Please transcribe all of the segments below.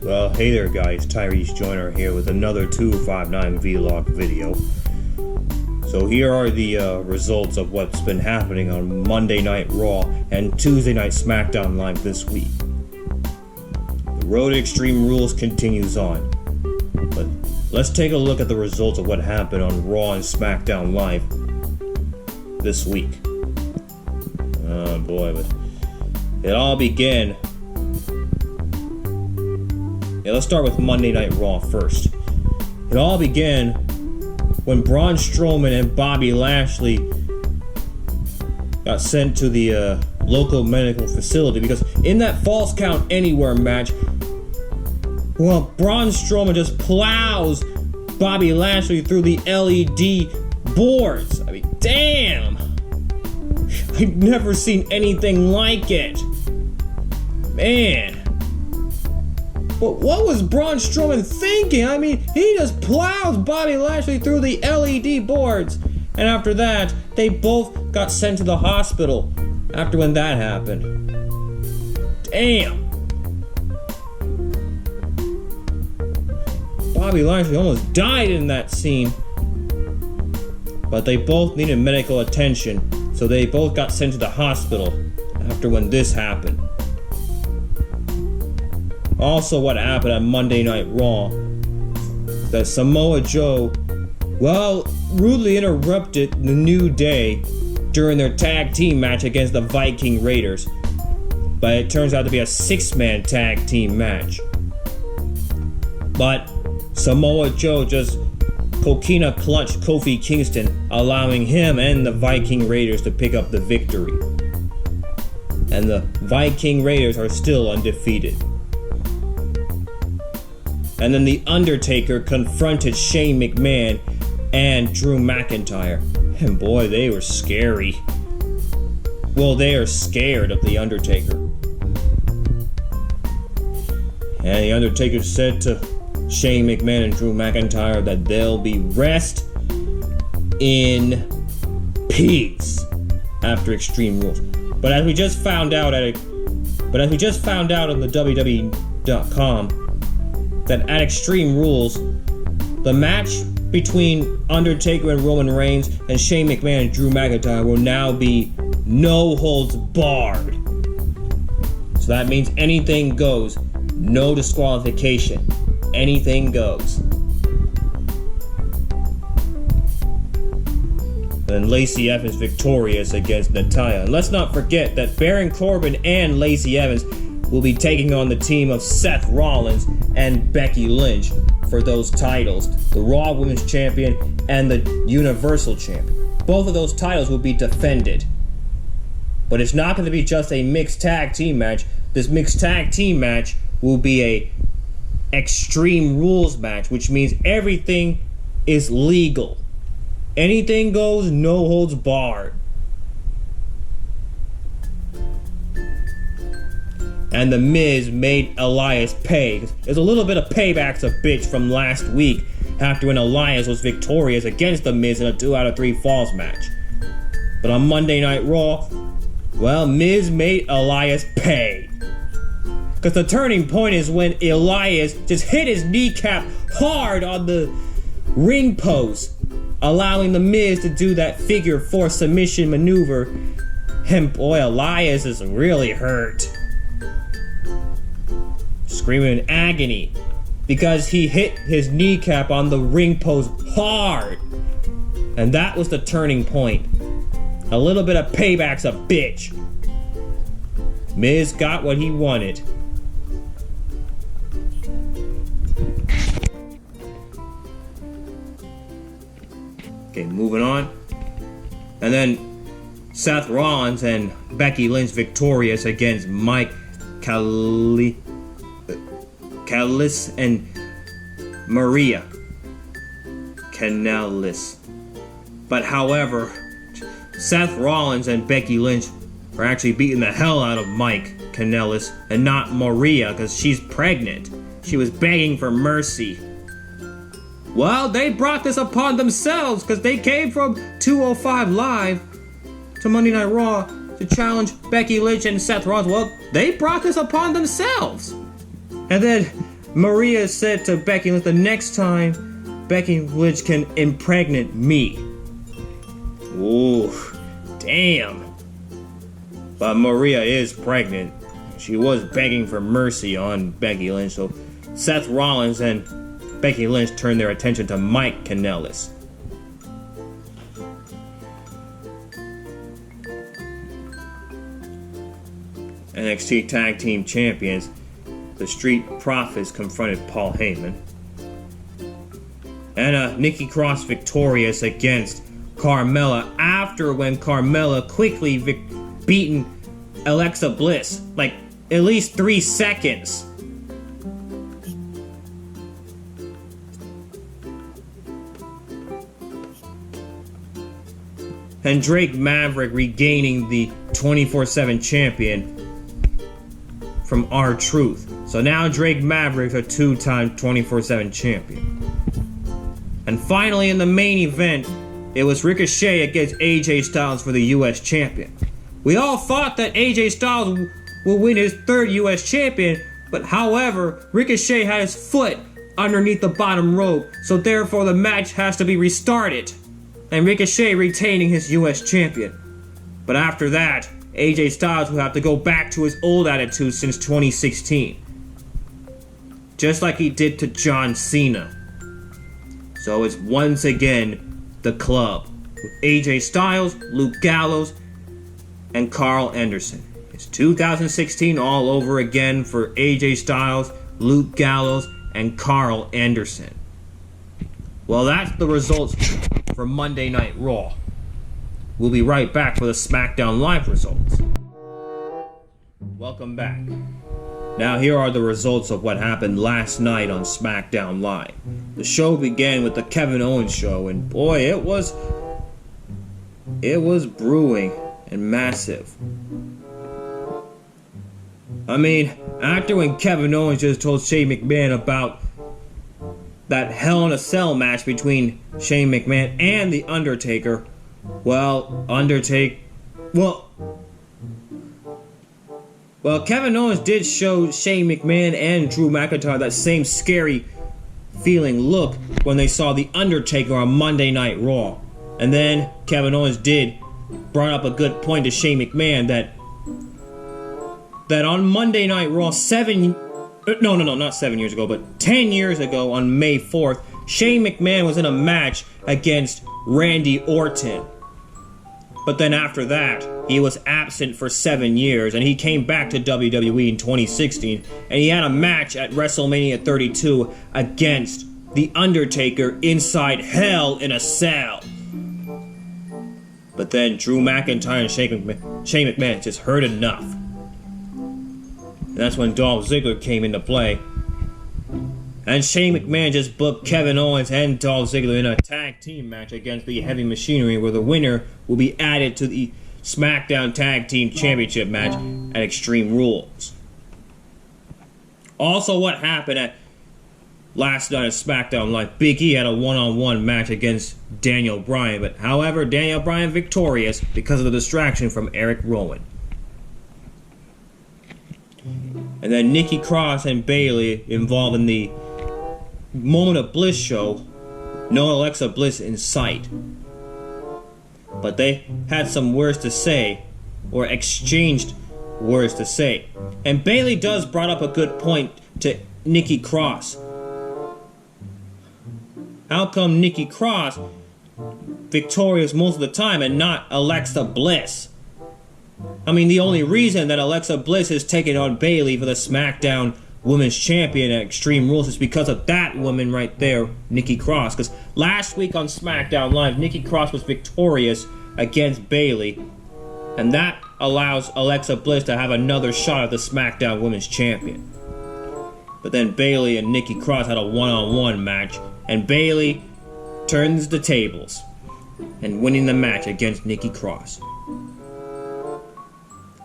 Well, hey there guys, Tyrese Joyner here with another 259 vlog video. So here are the results of what's been happening on Monday Night Raw and Tuesday Night SmackDown Live this week. The Road to Extreme Rules continues on. But let's take a look at the results of what happened on Raw and SmackDown Live this week. Oh boy, but it all began. Yeah, let's start with Monday Night Raw first. It all began when Braun Strowman and Bobby Lashley got sent to the local medical facility because in that Falls Count Anywhere match, well, Braun Strowman just plows Bobby Lashley through the LED boards. I mean, damn! I've never seen anything like it. Man. But what was Braun Strowman thinking? I mean, he just plows Bobby Lashley through the LED boards. And after that, they both got sent to the hospital after when that happened. Damn. Bobby Lashley almost died in that scene. But they both needed medical attention, so they both got sent to the hospital after when this happened. Also, what happened on Monday Night Raw, that Samoa Joe, well, rudely interrupted the New Day during their tag team match against the Viking Raiders. But it turns out to be a 6-man tag team match. But Samoa Joe just coquina clutched Kofi Kingston, allowing him and the Viking Raiders to pick up the victory. And the Viking Raiders are still undefeated. And then the Undertaker confronted Shane McMahon and Drew McIntyre. And boy, they were scary. Well, they are scared of the Undertaker. And the Undertaker said to Shane McMahon and Drew McIntyre that they'll be rest in peace after Extreme Rules. But as we just found out on the WWE.com, that at Extreme Rules, the match between Undertaker and Roman Reigns and Shane McMahon and Drew McIntyre will now be no holds barred. So that means anything goes, no disqualification, anything goes. And Lacey Evans victorious against Natalya. And let's not forget that Baron Corbin and Lacey Evans will be taking on the team of Seth Rollins and Becky Lynch for those titles, the Raw Women's Champion and the Universal Champion. Both of those titles will be defended. But it's not going to be just a mixed tag team match. This mixed tag team match will be a Extreme Rules match, which means everything is legal. Anything goes, no holds barred. And The Miz made Elias pay. There's a little bit of payback's a bitch from last week after when Elias was victorious against The Miz in a 2 out of 3 falls match. But on Monday Night Raw, well, Miz made Elias pay. Because the turning point is when Elias just hit his kneecap hard on the ring post, allowing The Miz to do that figure 4 submission maneuver. And boy, Elias is really hurt. Screaming in agony because he hit his kneecap on the ring post hard. And that was the turning point. A little bit of payback's a bitch. Miz got what he wanted. Okay, moving on. And then Seth Rollins and Becky Lynch victorious against Mike Kanellis and Maria Kanellis. But however, Seth Rollins and Becky Lynch are actually beating the hell out of Mike Kanellis and not Maria because she's pregnant. She was begging for mercy. Well, they brought this upon themselves because they came from 205 Live to Monday Night Raw to challenge Becky Lynch and Seth Rollins. Well, they brought this upon themselves. And then Maria said to Becky Lynch, the next time Becky Lynch can impregnate me. Ooh, damn. But Maria is pregnant. She was begging for mercy on Becky Lynch, so Seth Rollins and Becky Lynch turned their attention to Mike Kanellis. NXT Tag Team Champions, the Street Profits confronted Paul Heyman. And Nikki Cross victorious against Carmella after when Carmella quickly beaten Alexa Bliss, like at least 3 seconds. And Drake Maverick regaining the 24/7 champion from R-Truth. So now Drake Maverick's a 2-time 24/7 champion. And finally in the main event, it was Ricochet against AJ Styles for the US champion. We all thought that AJ Styles would win his 3rd US champion, but however, Ricochet had his foot underneath the bottom rope, so therefore the match has to be restarted, and Ricochet retaining his US champion. But after that, AJ Styles will have to go back to his old attitude since 2016. Just like he did to John Cena. So it's once again the club with AJ Styles, Luke Gallows, and Carl Anderson. It's 2016 all over again for AJ Styles, Luke Gallows, and Carl Anderson. Well, that's the results for Monday Night Raw. We'll be right back for the SmackDown Live results. Welcome back. Now here are the results of what happened last night on SmackDown Live. The show began with the Kevin Owens show, and boy, it was brewing and massive. I mean, after when Kevin Owens just told Shane McMahon about that Hell in a Cell match between Shane McMahon and The Undertaker, well, Kevin Owens did show Shane McMahon and Drew McIntyre that same scary feeling look when they saw The Undertaker on Monday Night Raw. And then Kevin Owens brought up a good point to Shane McMahon that on Monday Night Raw 10 years ago on May 4th, Shane McMahon was in a match against Randy Orton. But then after that, he was absent for 7 years, and he came back to WWE in 2016, and he had a match at WrestleMania 32 against The Undertaker inside Hell in a Cell. But then Drew McIntyre and Shane McMahon just heard enough. And that's when Dolph Ziggler came into play. And Shane McMahon just booked Kevin Owens and Dolph Ziggler in a tag team match against the Heavy Machinery, where the winner will be added to the SmackDown Tag Team Championship match at Extreme Rules. Also, what happened at last night at SmackDown Live, Big E had a one-on-one match against Daniel Bryan, but however, Daniel Bryan victorious because of the distraction from Eric Rowan. And then Nikki Cross and Bayley involved in the Moment of Bliss show, no Alexa Bliss in sight. But they had some words to say, or exchanged words to say. And Bayley does brought up a good point to Nikki Cross. How come Nikki Cross victorious most of the time and not Alexa Bliss? I mean, the only reason that Alexa Bliss is taking on Bayley for the SmackDown Women's Champion at Extreme Rules is because of that woman right there, Nikki Cross. Because last week on SmackDown Live, Nikki Cross was victorious against Bayley, and that allows Alexa Bliss to have another shot at the SmackDown Women's Champion. But then Bayley and Nikki Cross had a one-on-one match, and Bayley turns the tables and winning the match against Nikki Cross.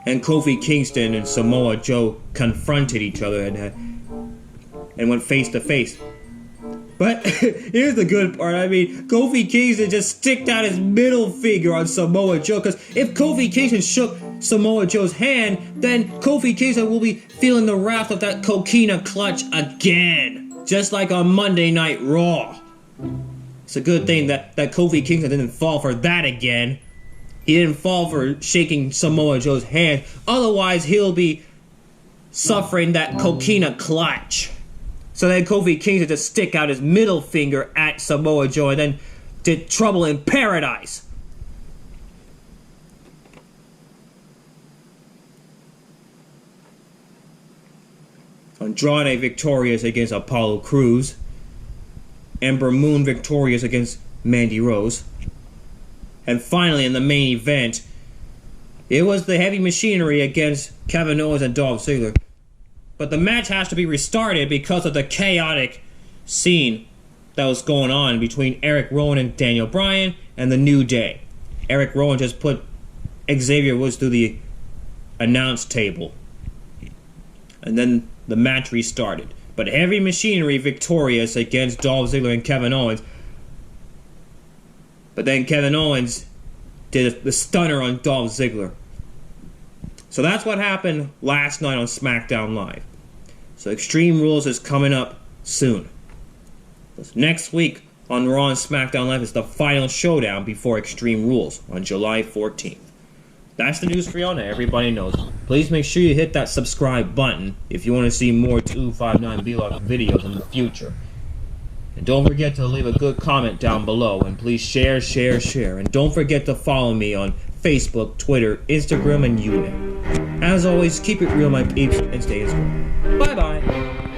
And Kofi Kingston and Samoa Joe confronted each other and went face to face. But here's the good part. I mean, Kofi Kingston just sticked out his middle finger on Samoa Joe. Because if Kofi Kingston shook Samoa Joe's hand, then Kofi Kingston will be feeling the wrath of that coquina clutch again. Just like on Monday Night Raw. It's a good thing that Kofi Kingston didn't fall for that again. He didn't fall for shaking Samoa Joe's hand. Otherwise, he'll be suffering that coquina clutch. So then Kofi Kingston just stick out his middle finger at Samoa Joe and then did trouble in paradise. Andrade victorious against Apollo Crews. Ember Moon victorious against Mandy Rose. And finally in the main event, it was the Heavy Machinery against Kevin Owens and Dolph Ziggler. But the match has to be restarted because of the chaotic scene that was going on between Eric Rowan and Daniel Bryan and the New Day. Eric Rowan just put Xavier Woods through the announce table. And then the match restarted. But Heavy Machinery victorious against Dolph Ziggler and Kevin Owens. But then Kevin Owens did the stunner on Dolph Ziggler. So that's what happened last night on SmackDown Live. So Extreme Rules is coming up soon. Next week on Raw and Smackdown Live is the final showdown before Extreme Rules on July 14th. That's the news for y'all now. Everybody knows. Please make sure you hit that subscribe button if you want to see more 259 Vlog videos in the future. And don't forget to leave a good comment down below. And please share. And don't forget to follow me on Facebook, Twitter, Instagram, and YouTube. As always, keep it real, my peeps, and stay as well. Bye-bye.